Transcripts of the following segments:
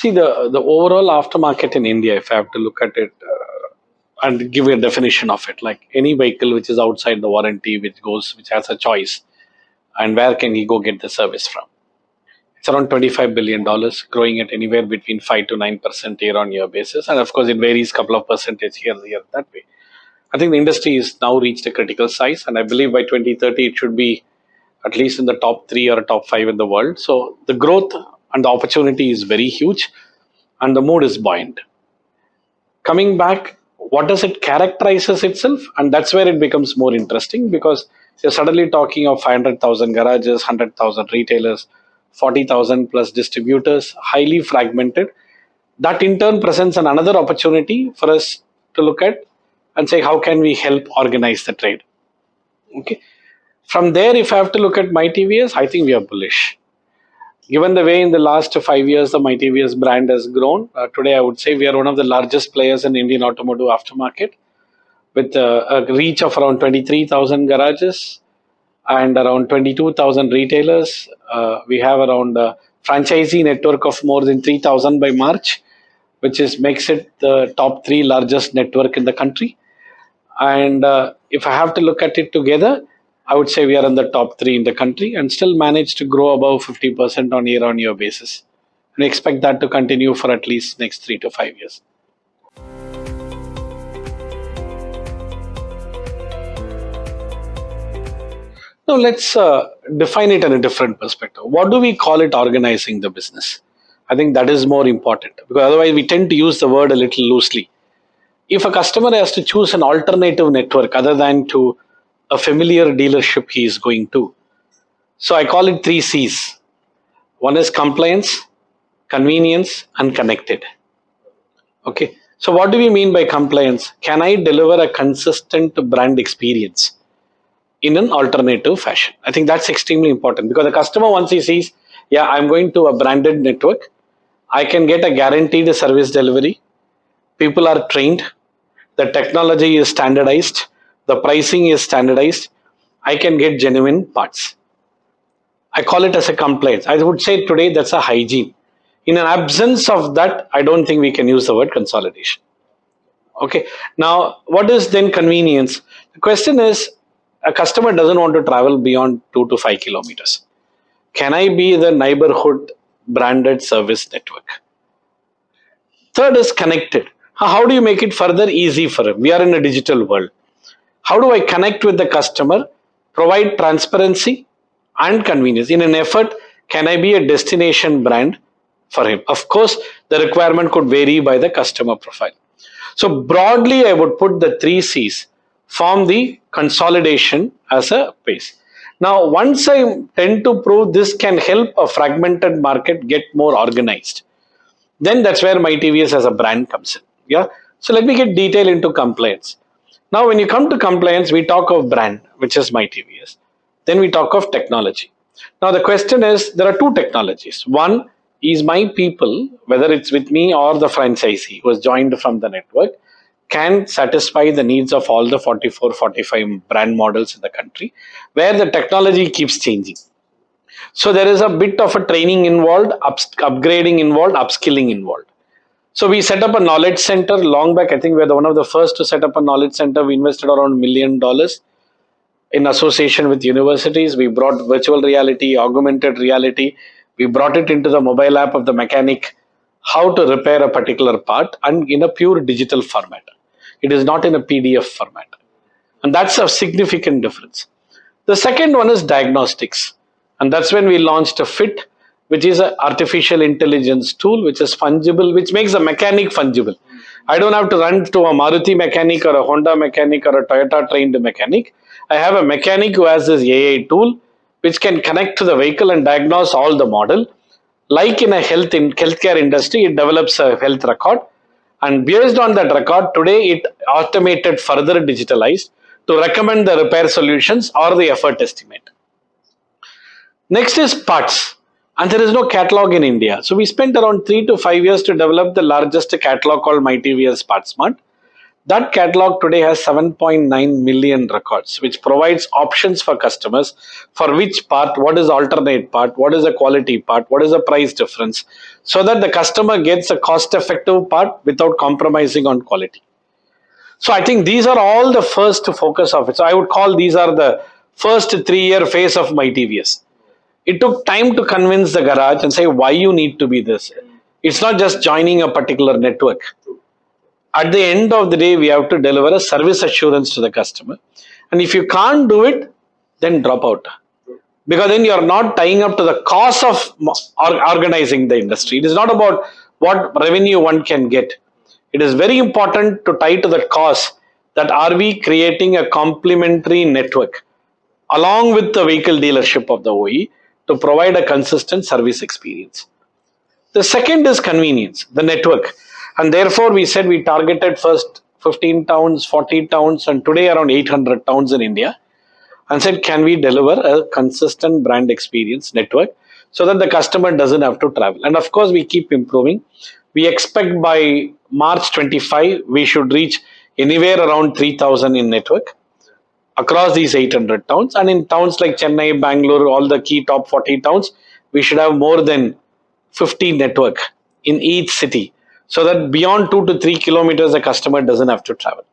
See, the overall aftermarket in India, if I have to look at it and give a definition of it, like any vehicle which is outside the warranty, which has a choice, and where can he go get the service from? It's around $25 billion, growing at anywhere between 5 to 9% year-on-year basis, and of course it varies couple of percentage here that way. I think the industry is now reached a critical size, and I believe by 2030 it should be at least in the top 3 or top 5 in the world. So the growth and the opportunity is very huge, and the mood is buoyant. Coming back, what does it characterizes itself? And that's where it becomes more interesting, because you're suddenly talking of 500,000 garages, 100,000 retailers, 40,000 plus distributors, highly fragmented. That in turn presents another opportunity for us to look at and say, how can we help organize the trade? Okay. From there, if I have to look at myTVS, I think we are bullish. Given the way in the last 5 years the myTVS brand has grown, today I would say we are one of the largest players in Indian automotive aftermarket, with a reach of around 23,000 garages and around 22,000 retailers. We have around a franchisee network of more than 3,000 by March, which makes it the top 3 largest network in the country. And if I have to look at it together, I would say we are in the top 3 in the country and still manage to grow above 50% on year-on-year basis. And we expect that to continue for at least next 3 to 5 years. Now let's define it in a different perspective. What do we call it organizing the business? I think that is more important, because otherwise we tend to use the word a little loosely. If a customer has to choose an alternative network other than to a familiar dealership he is going to, so I call it 3 C's. One is compliance, convenience, and connected. Okay. So what do we mean by compliance? Can I deliver a consistent brand experience in an alternative fashion? I think that's extremely important, because the customer, once he sees, yeah, I'm going to a branded network, I can get a guaranteed service delivery, people are trained, the technology is standardized, the pricing is standardized, I can get genuine parts. I call it as a compliance. I would say today that's a hygiene. In an absence of that, I don't think we can use the word consolidation. Okay. Now, what is then convenience? The question is, a customer doesn't want to travel beyond 2 to 5 kilometers. Can I be the neighborhood branded service network? Third is connected. How do you make it further easy for him? We are in a digital world. How do I connect with the customer, provide transparency and convenience? In an effort, can I be a destination brand for him? Of course, the requirement could vary by the customer profile. So broadly, I would put the 3 C's form the consolidation as a base. Now, once I tend to prove this can help a fragmented market get more organized, then that's where myTVS as a brand comes in. Yeah. So let me get detail into compliance. Now, when you come to compliance, we talk of brand, which is myTVS. Then we talk of technology. Now, the question is, there are 2 technologies. One is my people, whether it's with me or the franchisee who has joined from the network, can satisfy the needs of all the 44, 45 brand models in the country, where the technology keeps changing. So there is a bit of a training involved, upgrading involved, upskilling involved. So we set up a knowledge center long back. I think we are one of the first to set up a knowledge center. We invested around $1 million in association with universities. We brought virtual reality, augmented reality. We brought it into the mobile app of the mechanic, how to repair a particular part, and in a pure digital format. It is not in a PDF format. And that's a significant difference. The second one is diagnostics. And that's when we launched a FIT, which is an artificial intelligence tool, which is fungible, which makes a mechanic fungible. I don't have to run to a Maruti mechanic or a Honda mechanic or a Toyota trained mechanic. I have a mechanic who has this AI tool, which can connect to the vehicle and diagnose all the model. Like in a healthcare industry, it develops a health record. And based on that record, today it automated, further digitalized to recommend the repair solutions or the effort estimate. Next is parts. And there is no catalog in India. So we spent around 3 to 5 years to develop the largest catalog called myTVS PartSmart. That catalog today has 7.9 million records, which provides options for customers for which part, what is the alternate part, what is the quality part, what is the price difference, so that the customer gets a cost effective part without compromising on quality. So I think these are all the first focus of it. So I would call these are the first 3 year phase of myTVS. It took time to convince the garage and say why you need to be this. It's not just joining a particular network. At the end of the day, we have to deliver a service assurance to the customer. And if you can't do it, then drop out. Because then you're not tying up to the cost of organizing the industry. It is not about what revenue one can get. It is very important to tie to the cost that are we creating a complementary network along with the vehicle dealership of the OE to provide a consistent service experience. The second is convenience, the network. And therefore, we said we targeted first 15 towns, 40 towns, and today around 800 towns in India. And said, can we deliver a consistent brand experience network so that the customer doesn't have to travel? And of course, we keep improving. We expect by March 25, we should reach anywhere around 3,000 in network across these 800 towns. And in towns like Chennai, Bangalore, all the key top 40 towns, we should have more than 50 network in each city so that beyond 2 to 3 kilometers, the customer doesn't have to travel.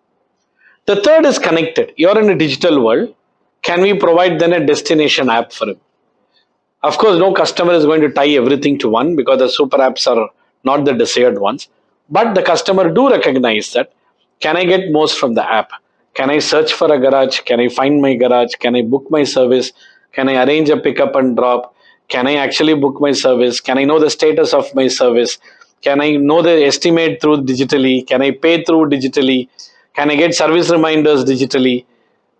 The third is connected. You're in a digital world. Can we provide then a destination app for him? Of course, no customer is going to tie everything to one because the super apps are not the desired ones. But the customer do recognize that, can I get most from the app? Can I search for a garage? Can I find my garage? Can I book my service? Can I arrange a pickup and drop? Can I actually book my service? Can I know the status of my service? Can I know the estimate through digitally? Can I pay through digitally? Can I get service reminders digitally?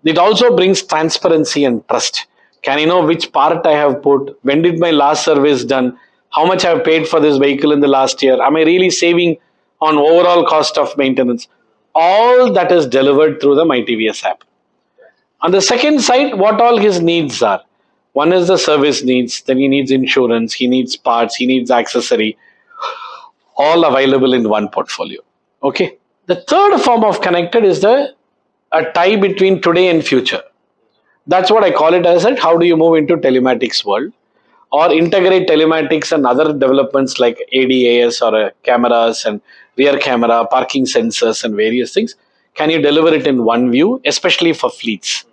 It also brings transparency and trust. Can I know which part I have put? When did my last service done? How much I have paid for this vehicle in the last year? Am I really saving on overall cost of maintenance? All that is delivered through the myTVS app. On the second side, what all his needs are. One is the service needs, then he needs insurance, he needs parts, he needs accessory, all available in one portfolio. Okay. The third form of connected is a tie between today and future. That's what I call it as it. How do you move into telematics world or integrate telematics and other developments like ADAS or cameras and rear camera, parking sensors and various things? Can you deliver it in one view, especially for fleets?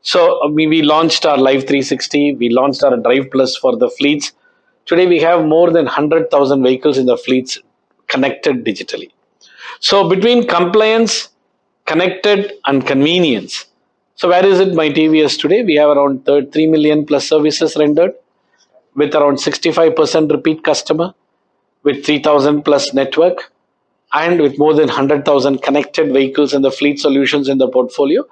So we launched our Live 360, we launched our Drive Plus for the fleets. Today we have more than 100,000 vehicles in the fleets connected digitally. So between compliance, connected and convenience. So where is it myTVS today? We have around 3 million plus services rendered with around 65% repeat customer, with 3,000 plus network and with more than 100,000 connected vehicles and the fleet solutions in the portfolio.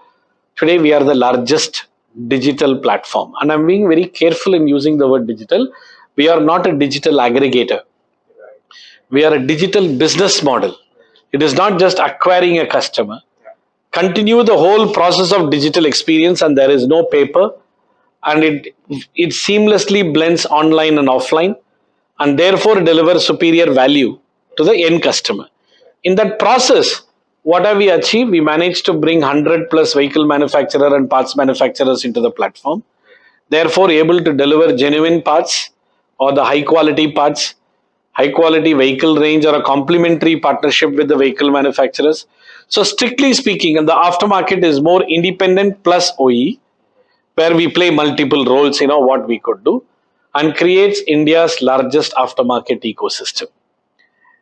Today we are the largest digital platform. And I'm being very careful in using the word digital. We are not a digital aggregator. We are a digital business model. It is not just acquiring a customer. Continue the whole process of digital experience and there is no paper, and it seamlessly blends online and offline and therefore delivers superior value to the end customer. In that process, what have we achieved? We managed to bring 100 plus vehicle manufacturer and parts manufacturers into the platform, therefore able to deliver genuine parts or the high quality parts, high quality vehicle range or a complementary partnership with the vehicle manufacturers. So strictly speaking, and the aftermarket is more independent plus OE, where we play multiple roles, what we could do, and creates India's largest aftermarket ecosystem.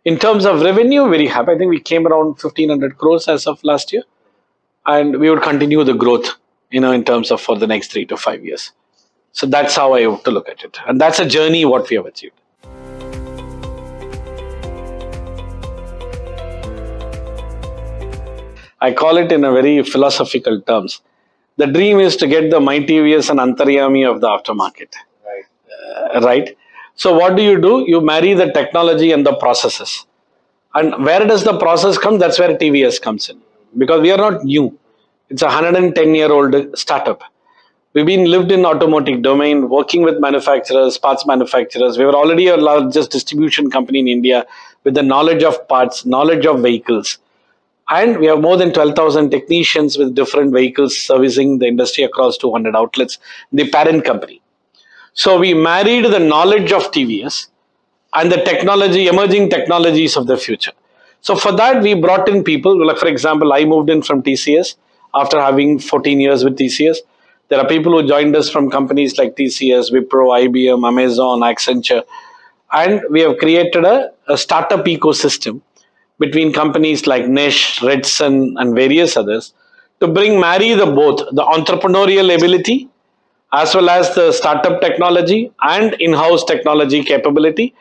In terms of revenue, very happy. I think we came around 1,500 crores as of last year, and we would continue the growth, in terms of for the next 3 to 5 years. So that's how I have to look at it, and that's a journey what we have achieved. I call it in a very philosophical terms. The dream is to get the myTVS and Antaryami of the aftermarket. Right? So what do? You marry the technology and the processes. And where does the process come? That's where TVS comes in. Because we are not new. It's a 110-year-old startup. We've been lived in automotive domain, working with manufacturers, parts manufacturers. We were already a largest distribution company in India with the knowledge of parts, knowledge of vehicles. And we have more than 12,000 technicians with different vehicles servicing the industry across 200 outlets, the parent company. So we married the knowledge of TVS and the technology, emerging technologies of the future. So for that, we brought in people. Like for example, I moved in from TCS after having 14 years with TCS. There are people who joined us from companies like TCS, Wipro, IBM, Amazon, Accenture, and we have created a startup ecosystem between companies like Niche, Redson, and various others to marry the both the entrepreneurial ability as well as the startup technology and in-house technology capability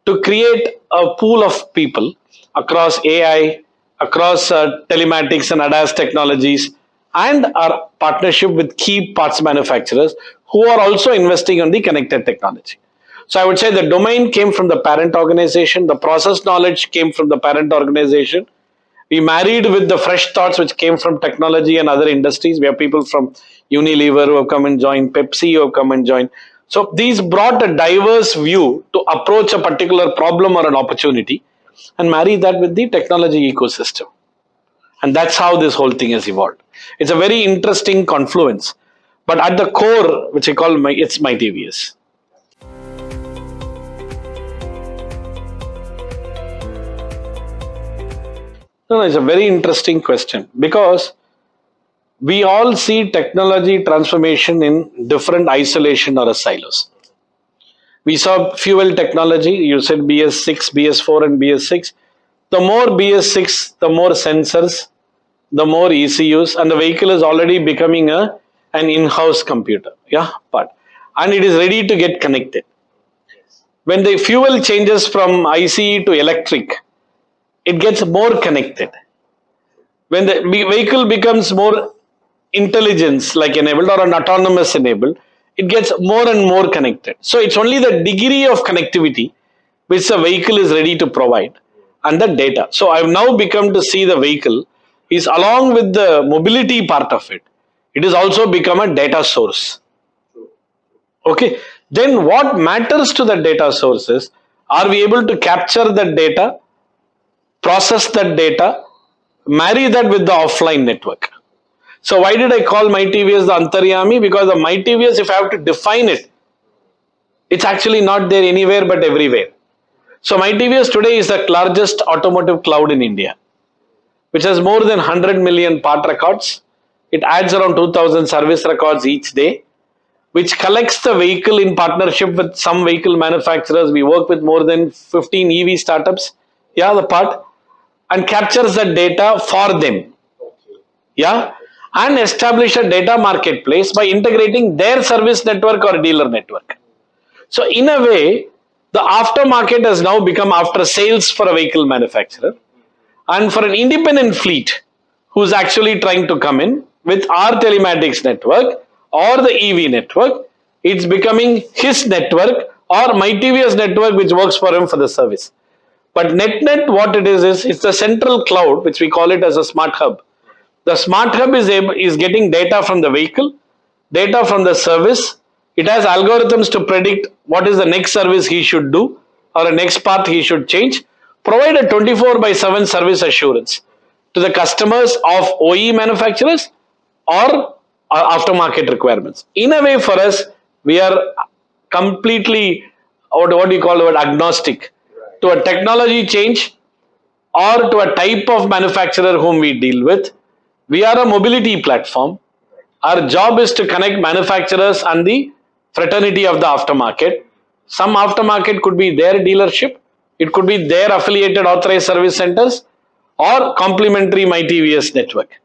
to create a pool of people across AI, across telematics and ADAS technologies, and our partnership with key parts manufacturers who are also investing on the connected technology. So I would say the domain came from the parent organization, the process knowledge came from the parent organization. We married with the fresh thoughts which came from technology and other industries. We have people from Unilever who have come and joined, Pepsi who have come and joined. So these brought a diverse view to approach a particular problem or an opportunity and marry that with the technology ecosystem. And that's how this whole thing has evolved. It's a very interesting confluence. But at the core, which I call it's myTVS. No, it's a very interesting question because we all see technology transformation in different isolation or silos. We saw fuel technology, you said BS6, BS4, and BS6. The more BS6, the more sensors, the more ECUs, and the vehicle is already becoming an in-house computer. Yeah, but and it is ready to get connected. When the fuel changes from ICE to electric, it gets more connected. When the vehicle becomes more intelligence like enabled or an autonomous enabled, it gets more and more connected. So it's only the degree of connectivity which the vehicle is ready to provide and the data. So I've now become to see the vehicle is along with the mobility part of it, it is also become a data source. Okay, then what matters to the data sources? Are we able to capture the data, process that data, marry that with the offline network? So why did I call myTVS the Antaryami? Because the myTVS, if I have to define it, it's actually not there anywhere but everywhere. So myTVS today is the largest automotive cloud in India, which has more than 100 million part records. It adds around 2,000 service records each day, which collects the vehicle in partnership with some vehicle manufacturers. We work with more than 15 EV startups, yeah, the part, and captures the data for them. Yeah, and establish a data marketplace by integrating their service network or dealer network. So in a way, the aftermarket has now become after sales for a vehicle manufacturer, and for an independent fleet who's actually trying to come in with our telematics network or the EV network, it's becoming his network or myTVS network which works for him for the service. But net what it is it's the central cloud which we call it as a smart hub. The smart hub is getting data from the vehicle, data from the service. It has algorithms to predict what is the next service he should do or the next path he should change. Provide a 24/7 service assurance to the customers of OE manufacturers or aftermarket requirements. In a way, for us, we are completely what do you call the word agnostic to a technology change or to a type of manufacturer whom we deal with. We are a mobility platform. Our job is to connect manufacturers and the fraternity of the aftermarket. Some aftermarket could be their dealership, it could be their affiliated authorized service centers or complementary myTVS network.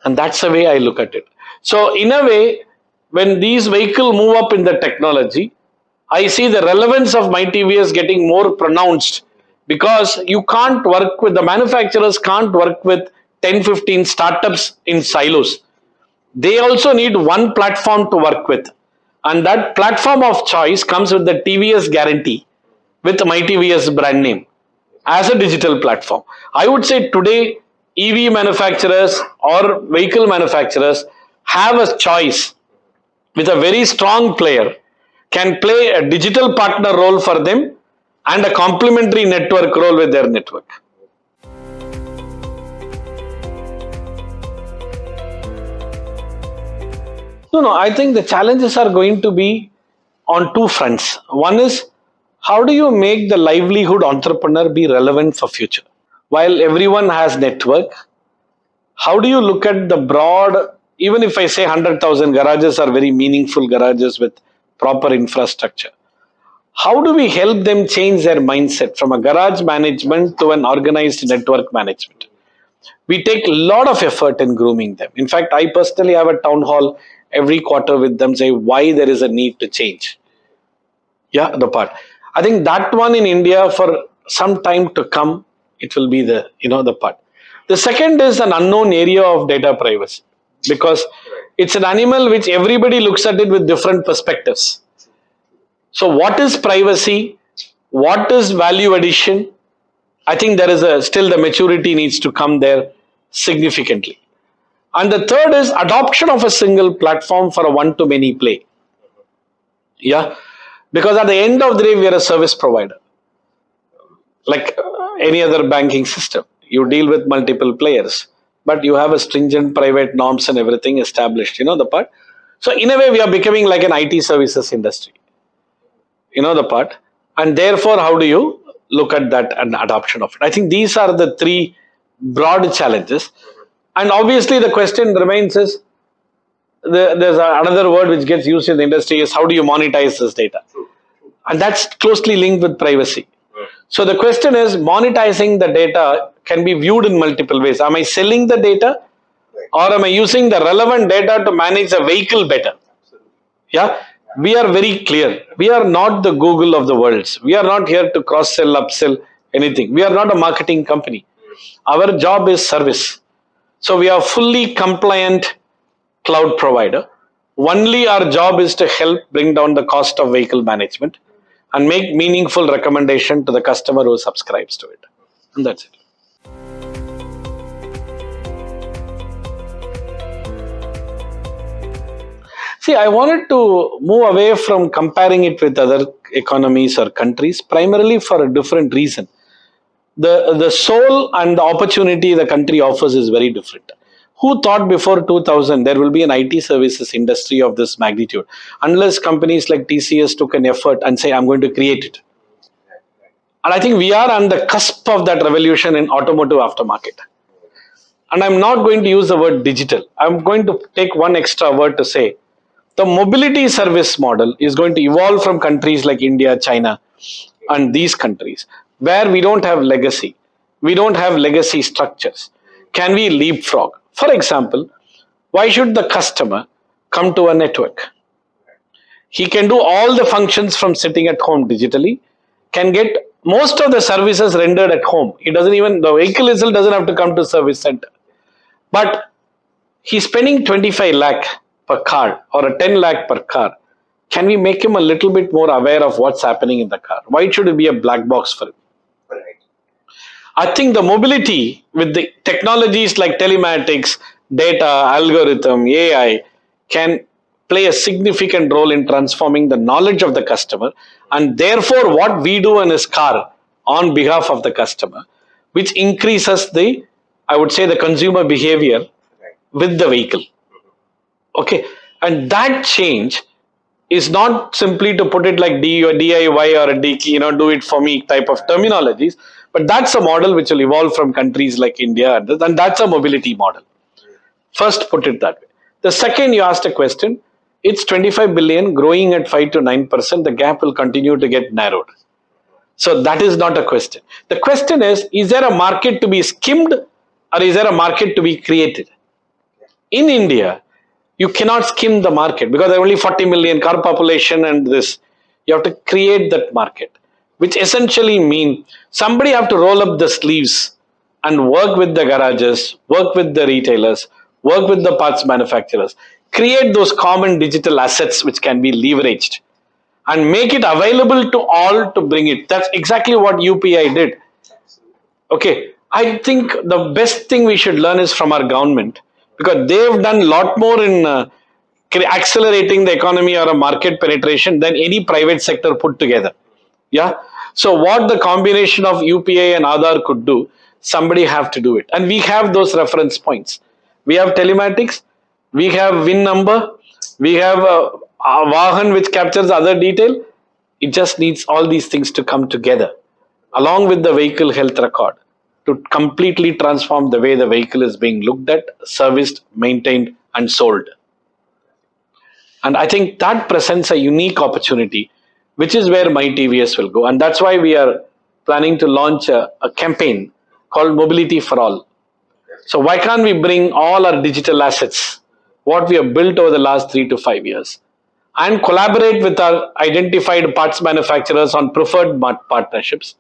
And that's the way I look at it. So in a way, when these vehicles move up in the technology, I see the relevance of myTVS getting more pronounced because you can't work with the manufacturers, can't work with 10-15 startups in silos. They also need one platform to work with, and that platform of choice comes with the TVS guarantee with myTVS brand name as a digital platform. I would say today EV manufacturers or vehicle manufacturers have a choice with a very strong player, can play a digital partner role for them and a complementary network role with their network. No, no, I think the challenges are going to be on two fronts. One is, how do you make the livelihood entrepreneur be relevant for future? While everyone has network, how do you look at the broad, even if I say 100,000 garages are very meaningful garages with proper infrastructure, how do we help them change their mindset from a garage management to an organized network management? We take a lot of effort in grooming them. In fact, I personally have a town hall every quarter with them, say why there is a need to change. Yeah, the part. I think that one in India for some time to come, it will be the the part. The second is an unknown area of data privacy, because it's an animal which everybody looks at it with different perspectives. So, what is privacy? What is value addition? I think there is a still the maturity needs to come there significantly. And the third is adoption of a single platform for a one to many play. Yeah, because at the end of the day, we are a service provider, like any other banking system. You deal with multiple players, but you have a stringent private norms and everything established. The part. So in a way, we are becoming like an IT services industry. The part, and therefore, how do you look at that and adoption of it? I think these are the three broad challenges, and obviously the question remains is there's another word which gets used in the industry is how do you monetize this data, and that's closely linked with privacy. So the question is monetizing the data can be viewed in multiple ways. Am I selling the data, or am I using the relevant data to manage the vehicle better? Yeah, we are very clear. We are not the Google of the world. We are not here to cross sell, upsell anything. We are not a marketing company. Our job is service. So we are fully compliant cloud provider. Only our job is to help bring down the cost of vehicle management and make meaningful recommendation to the customer who subscribes to it. And that's it. See, I wanted to move away from comparing it with other economies or countries, primarily for a different reason. The soul and the opportunity the country offers is very different. Who thought before 2000 there will be an IT services industry of this magnitude? Unless companies like TCS took an effort and say, I'm going to create it. And I think we are on the cusp of that revolution in automotive aftermarket. And I'm not going to use the word digital. I'm going to take one extra word to say the mobility service model is going to evolve from countries like India, China, and these countries where we don't have legacy. We don't have legacy structures. Can we leapfrog? For example, why should the customer come to a network? He can do all the functions from sitting at home digitally, can get most of the services rendered at home. The vehicle itself doesn't have to come to service center. But he's spending 25 lakh per car or a 10 lakh per car. Can we make him a little bit more aware of what's happening in the car? Why should it be a black box for him? I think the mobility with the technologies like telematics, data, algorithm, AI can play a significant role in transforming the knowledge of the customer, and therefore what we do in his car on behalf of the customer, which increases I would say, the consumer behavior with the vehicle. Okay, and that change is not simply to put it like DIY or a do it for me type of terminologies, but that's a model which will evolve from countries like India, and that's a mobility model. First, put it that way. The second, you asked a question, it's 25 billion growing at 5 to 9%, the gap will continue to get narrowed. So that is not a question. The question is there a market to be skimmed or is there a market to be created? In India, you cannot skim the market because there are only 40 million car population and this. You have to create that market, which essentially means somebody have to roll up the sleeves and work with the garages, work with the retailers, work with the parts manufacturers, create those common digital assets which can be leveraged and make it available to all to bring it. That's exactly what UPI did. Okay, I think the best thing we should learn is from our government, because they've done a lot more in accelerating the economy or a market penetration than any private sector put together. Yeah. So what the combination of UPI and Aadhaar could do, somebody have to do it. And we have those reference points. We have telematics, we have VIN number, We have a Vahan which captures other detail. It just needs all these things to come together along with the vehicle health record to completely transform the way the vehicle is being looked at, serviced, maintained, and sold. And I think that presents a unique opportunity, which is where myTVS will go. And that's why we are planning to launch a campaign called Mobility for All. So why can't we bring all our digital assets, what we have built over the last 3 to 5 years, and collaborate with our identified parts manufacturers on preferred partnerships,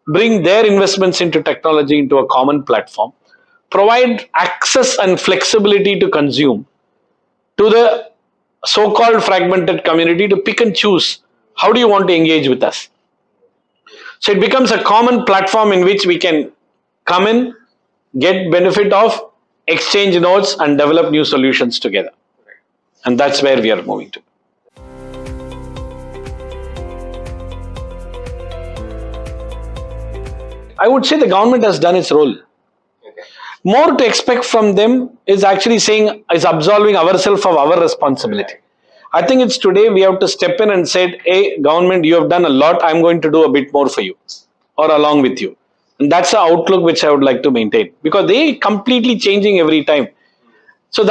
bring their investments into technology into a common platform, provide access and flexibility to consume to the so-called fragmented community to pick and choose how do you want to engage with us. So it becomes a common platform in which we can come in, get benefit of, exchange notes, and develop new solutions together. And that's where we are moving to. I would say the government has done its role. More to expect from them is actually saying, is absolving ourselves of our responsibility. I think it's today we have to step in and say, hey, government, you have done a lot. I'm going to do a bit more for you or along with you. And that's the outlook which I would like to maintain because they completely changing every time. So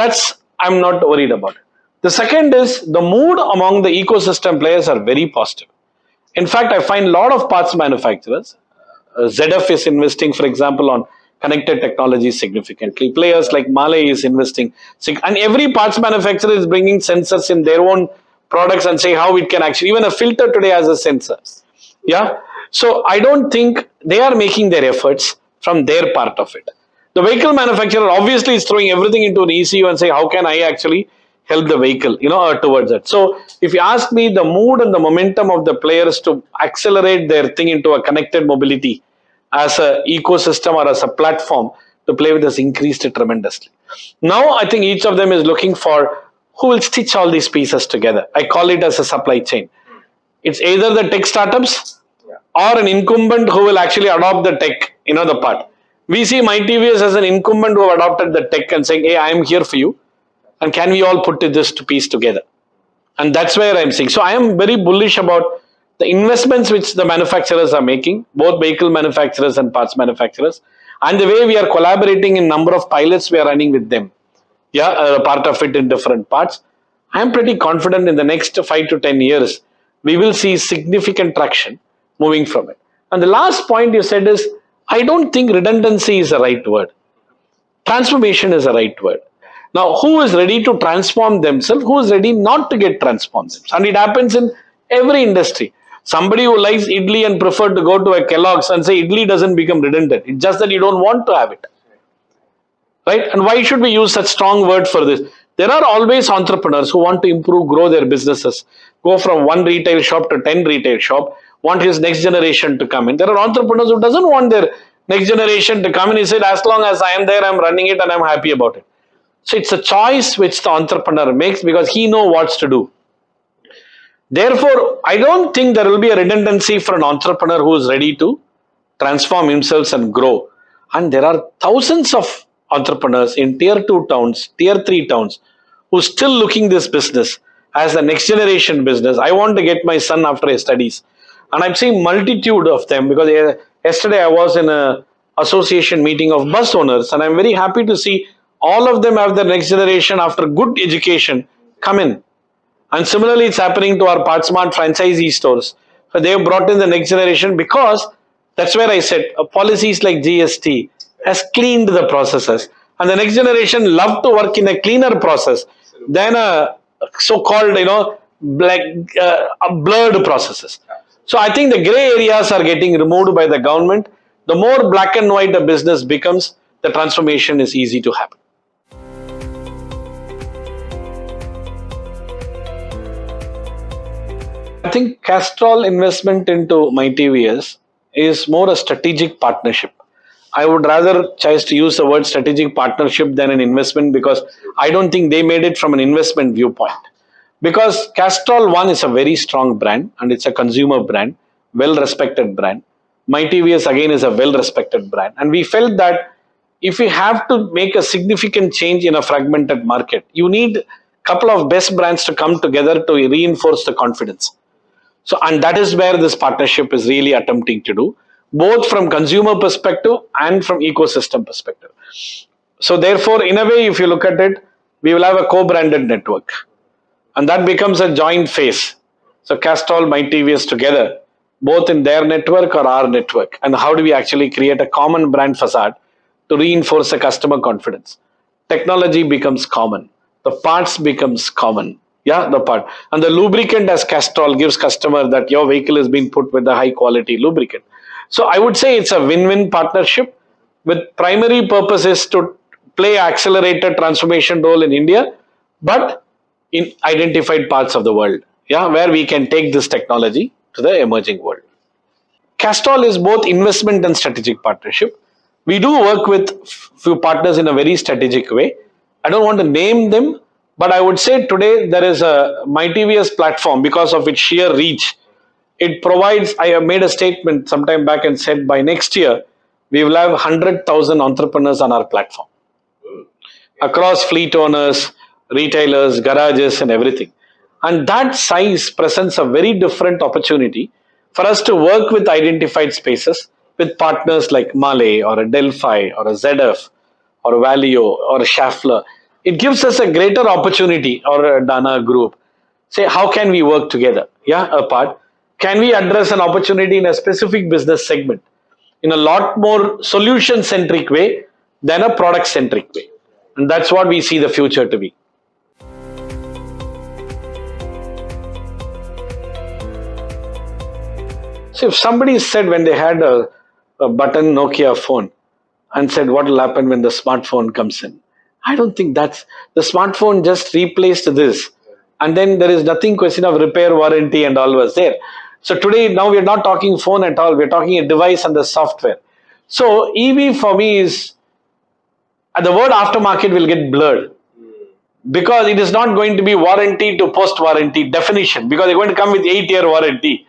I'm not worried about it. The second is the mood among the ecosystem players are very positive. In fact, I find a lot of parts manufacturers, ZF is investing, for example, on connected technology significantly. Players like Malay is investing. And every parts manufacturer is bringing sensors in their own products and say how it can actually, even a filter today has a sensor. Yeah. So I don't think they are making their efforts from their part of it. The vehicle manufacturer obviously is throwing everything into an ECU and say, how can I actually help the vehicle, towards that. So if you ask me, the mood and the momentum of the players to accelerate their thing into a connected mobility as an ecosystem or as a platform to play with has increased tremendously. Now I think each of them is looking for who will stitch all these pieces together. I call it as a supply chain. It's either the tech startups or an incumbent who will actually adopt the tech, the part. We see myTVS as an incumbent who have adopted the tech and saying, hey, I am here for you. And can we all put this piece together? And that's where I'm seeing. So I am very bullish about the investments which the manufacturers are making, both vehicle manufacturers and parts manufacturers, and the way we are collaborating in number of pilots we are running with them. Yeah, part of it in different parts. I'm pretty confident in the next 5 to 10 years, we will see significant traction moving from it. And the last point you said is, I don't think redundancy is the right word. Transformation is the right word. Now, who is ready to transform themselves? Who is ready not to get transformed? And it happens in every industry. Somebody who likes idli and prefer to go to a Kellogg's and say idli doesn't become redundant. It's just that you don't want to have it. Right? And why should we use such strong word for this? There are always entrepreneurs who want to improve, grow their businesses, go from one retail shop to 10 retail shop, want his next generation to come in. There are entrepreneurs who doesn't want their next generation to come in. He said, as long as I am there, I'm running it and I'm happy about it. So it's a choice which the entrepreneur makes because he knows what to do. Therefore, I don't think there will be a redundancy for an entrepreneur who is ready to transform himself and grow. And there are thousands of entrepreneurs in tier 2 towns, tier 3 towns, who are still looking this business as the next generation business. I want to get my son after his studies. And I'm seeing multitude of them because yesterday I was in an association meeting of bus owners and I'm very happy to see all of them have the next generation after good education come in. And similarly, it's happening to our PartSmart franchisee stores. So they have brought in the next generation because that's where I said policies like GST has cleaned the processes. And the next generation love to work in a cleaner process than a so-called, blurred processes. So I think the gray areas are getting removed by the government. The more black and white a business becomes, the transformation is easy to happen. I think Castrol investment into myTVS is more a strategic partnership. I would rather choose to use the word strategic partnership than an investment because I don't think they made it from an investment viewpoint. Because Castrol One is a very strong brand and it's a consumer brand, well-respected brand. myTVS again is a well-respected brand. And we felt that if we have to make a significant change in a fragmented market, you need couple of best brands to come together to reinforce the confidence. So, and that is where this partnership is really attempting to do, both from consumer perspective and from ecosystem perspective. So, therefore, in a way, if you look at it, we will have a co-branded network, and that becomes a joint phase. So, Castrol, myTVS together, both in their network or our network, and how do we actually create a common brand facade to reinforce the customer confidence? Technology becomes common, the parts becomes common. Yeah, the part, and the lubricant as Castrol gives customer that your vehicle is being put with the high quality lubricant. So I would say it's a win-win partnership with primary purposes to play accelerated transformation role in India, but in identified parts of the world, yeah, where we can take this technology to the emerging world. Castrol is both investment and strategic partnership. We do work with few partners in a very strategic way. I don't want to name them, but I would say today there is a myTVS platform because of its sheer reach. It provides, I have made a statement sometime back and said by next year, we will have 100,000 entrepreneurs on our platform across fleet owners, retailers, garages, and everything. And that size presents a very different opportunity for us to work with identified spaces with partners like Male or a Delphi or a ZF or a Valio or a Schaeffler. It gives us a greater opportunity, or a Dana group. Say, how can we work together? Yeah, apart. Can we address an opportunity in a specific business segment in a lot more solution centric way than a product centric way? And that's what we see the future to be. So if somebody said when they had a button Nokia phone and said what will happen when the smartphone comes in, I don't think that's the smartphone just replaced this, and then there is nothing question of repair warranty and all was there. So today now we are not talking phone at all, we're talking a device and the software. So EV for me is, the word aftermarket will get blurred because it is not going to be warranty to post warranty definition, because they're going to come with 8-year warranty.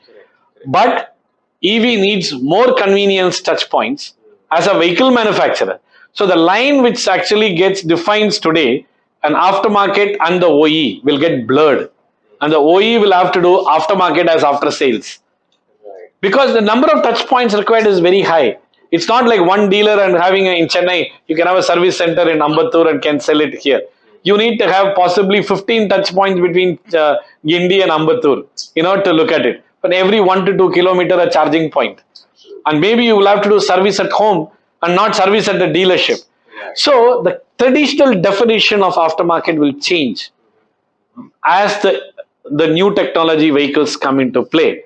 But EV needs more convenience touch points as a vehicle manufacturer. So the line which actually gets defined today, an aftermarket and the OE will get blurred, and the OE will have to do aftermarket as after sales, because the number of touch points required is very high. It's not like one dealer and having in Chennai, you can have a service center in Ambattur and can sell it here. You need to have possibly 15 touch points between Gindi and Ambattur, to look at it. But every 1 to 2 kilometer a charging point. And maybe you will have to do service at home and not service at the dealership. So the traditional definition of aftermarket will change as the new technology vehicles come into play.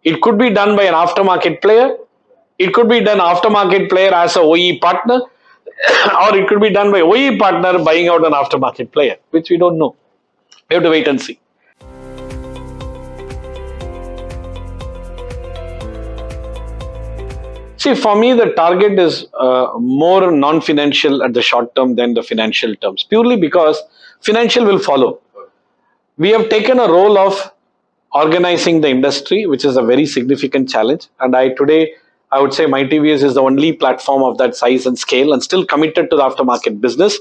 It could be done by an aftermarket player. It could be done aftermarket player as a OE partner, or it could be done by OE partner buying out an aftermarket player, which we don't know. We have to wait and see. See, for me, the target is more non-financial at the short term than the financial terms, purely because financial will follow. We have taken a role of organizing the industry, which is a very significant challenge. And today, I would say myTVS is the only platform of that size and scale and still committed to the aftermarket business.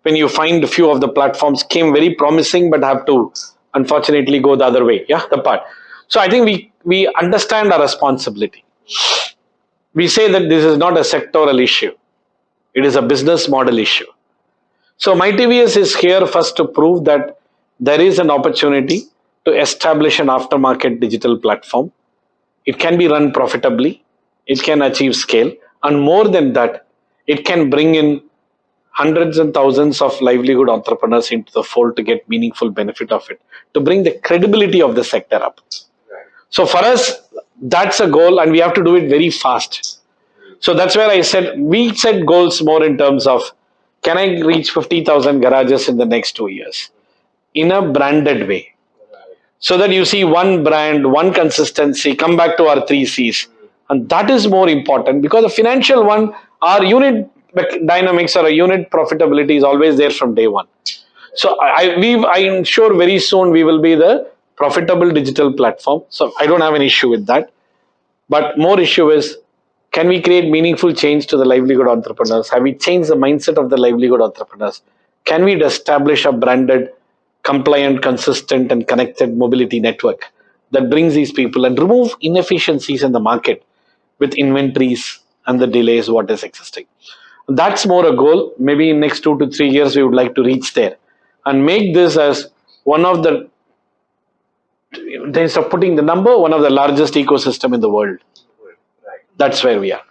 When you find a few of the platforms came very promising, but have to unfortunately go the other way. Yeah, the part. So I think we understand our responsibility. We say that this is not a sectoral issue. It is a business model issue. So myTVS is here first to prove that there is an opportunity to establish an aftermarket digital platform. It can be run profitably. It can achieve scale. And more than that, it can bring in hundreds and thousands of livelihood entrepreneurs into the fold to get meaningful benefit of it, to bring the credibility of the sector up. So for us, that's a goal, and we have to do it very fast. So that's where I said, we set goals more in terms of, can I reach 50,000 garages in the next 2 years in a branded way? So that you see one brand, one consistency, come back to our 3 C's. And that is more important, because the financial one, our unit dynamics or a unit profitability is always there from day one. So I'm sure very soon we will be the profitable digital platform. So I don't have an issue with that. But more issue is, can we create meaningful change to the livelihood entrepreneurs? Have we changed the mindset of the livelihood entrepreneurs? Can we establish a branded compliant, consistent, and connected mobility network that brings these people and remove inefficiencies in the market with inventories and the delays what is existing. That's more a goal. Maybe in next 2 to 3 years we would like to reach there and make this as one of the, instead of putting the number, one of the largest ecosystem in the world. That's where we are.